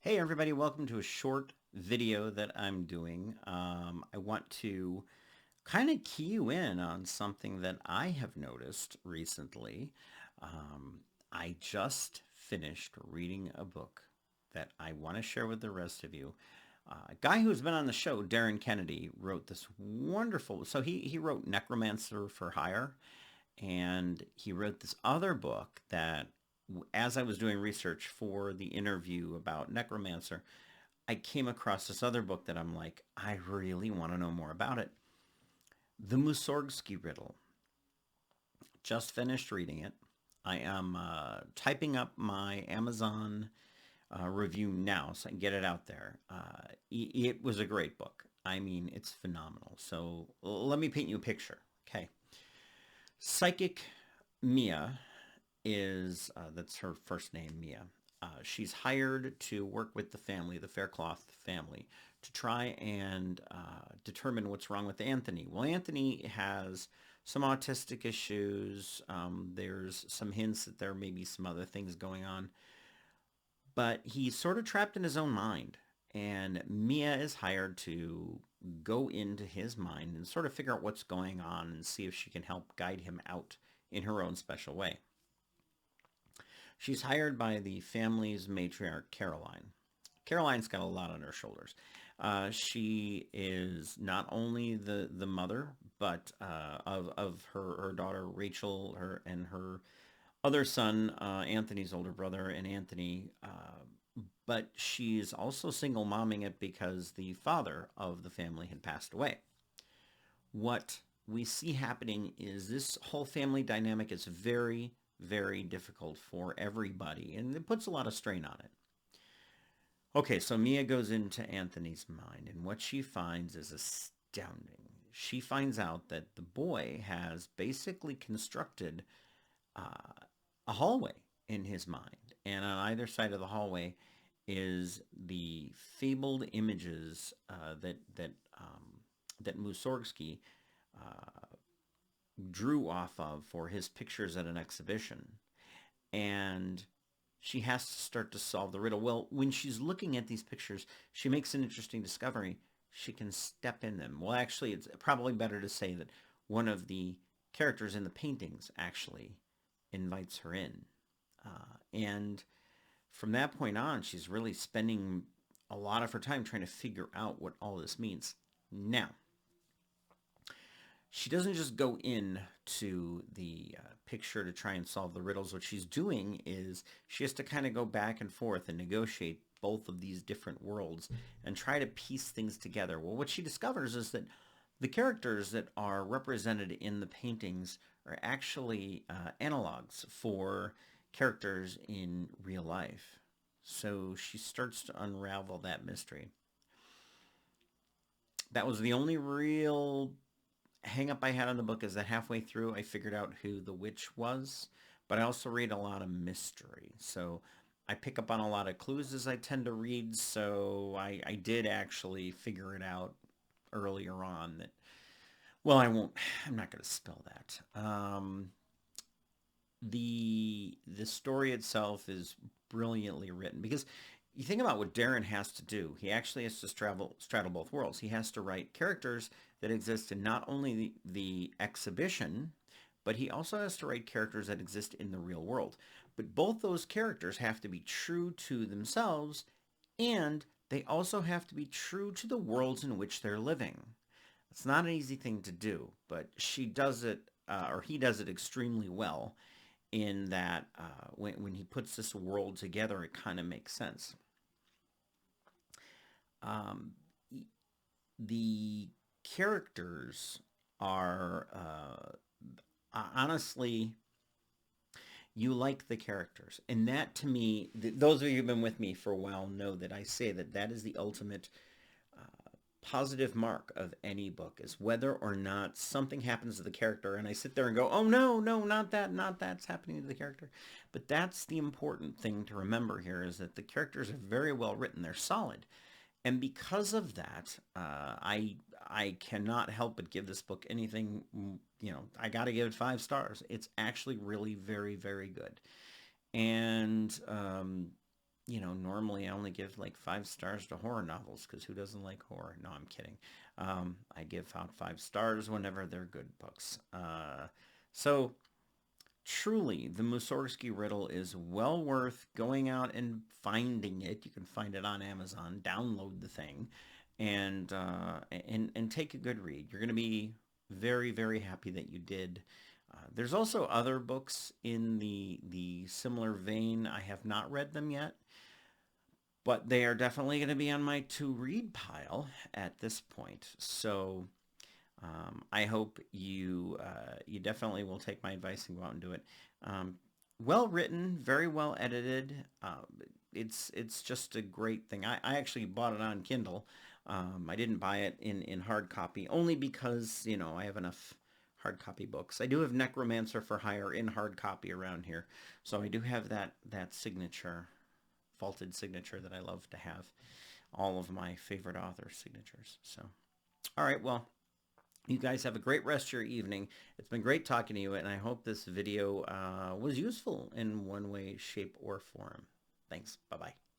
Hey everybody, welcome to a short video that I'm doing. I want to kind of key you in on something that I have noticed recently. Um, I just finished reading a book that I want to share with the rest of you. A guy who's been on the show, Darin Kennedy, wrote this wonderful, so he wrote Necromancer for Hire, and he wrote this other book that as I was doing research for the interview about Necromancer, I came across this other book that I'm like, I really want to know more about it. The Moussorgsky Riddle. Just finished reading it. I am typing up my Amazon review now so I can get it out there. It was a great book. I mean, it's phenomenal. So let me paint you a picture. Okay. Psychic Mia that's her first name, Mia. She's hired to work with the family, the Faircloth family, to try and determine what's wrong with Anthony. Well, Anthony has some autistic issues. There's some hints that there may be some other things going on, but he's sort of trapped in his own mind. And Mia is hired to go into his mind and sort of figure out what's going on and see if she can help guide him out in her own special way. She's hired by the family's matriarch, Caroline. Caroline's got a lot on her shoulders. She is not only the mother, but of her daughter Rachel, and her other son, Anthony's older brother, and Anthony. But she's also single momming it because the father of the family had passed away. What we see happening is this whole family dynamic is very, very difficult for everybody, and it puts a lot of strain on it. Okay, so Mia goes into Anthony's mind, and what she finds is astounding. She finds out that the boy has basically constructed uh, a hallway in his mind, and on either side of the hallway is the fabled images that Mussorgsky uh, drew off of for his pictures at an exhibition. And she has to start to solve the riddle. Well, when she's looking at these pictures, she makes an interesting discovery. She can step in them. Well, actually, it's probably better to say that one of the characters in the paintings actually invites her in. And from that point on, she's really spending a lot of her time trying to figure out what all this means. Now, she doesn't just go in to the picture to try and solve the riddles. What she's doing is she has to kind of go back and forth and negotiate both of these different worlds and try to piece things together. Well, what she discovers is that the characters that are represented in the paintings are actually analogs for characters in real life. So she starts to unravel that mystery. That was the only real hang up I had on the book, is that halfway through I figured out who the witch was, but I also read a lot of mystery. So I pick up on a lot of clues as I tend to read, so I did actually figure it out earlier on that, well, I'm not going to spell that. The story itself is brilliantly written because you think about what Darin has to do. He actually has to straddle both worlds. He has to write characters that exist in not only the exhibition, but he also has to write characters that exist in the real world. But both those characters have to be true to themselves, and they also have to be true to the worlds in which they're living. It's not an easy thing to do, but she does it, or he does it extremely well, in that when he puts this world together, it kind of makes sense. Um, the characters are honestly, you like the characters, and that to me, those of you who've been with me for a while know that I say that that is the ultimate positive mark of any book, is whether or not something happens to the character and I sit there and go, oh no, no, not that, not that's happening to the character. But that's the important thing to remember here, is that the characters are very well written. They're solid. And because of that, I cannot help but give this book anything, I got to give it 5 stars. It's actually really very, very good. And normally I only give like 5 stars to horror novels because who doesn't like horror? No, I'm kidding. I give out 5 stars whenever they're good books. So truly, the Moussorgsky Riddle is well worth going out and finding it. You can find it on Amazon. Download the thing, and take a good read. You're going to be very very happy that you did. There's also other books in the similar vein. I have not read them yet, but they are definitely going to be on my to read pile at this point. So I hope you definitely will take my advice and go out and do it. Well written, very well edited. It's just a great thing. I actually bought it on Kindle. I didn't buy it in hard copy only because I have enough hard copy books. I do have Necromancer for Hire in hard copy around here, so I do have that signature, vaulted signature that I love to have. All of my favorite author signatures. So, all right, well. You guys have a great rest of your evening. It's been great talking to you, and I hope this video was useful in one way, shape, or form. Thanks. Bye-bye.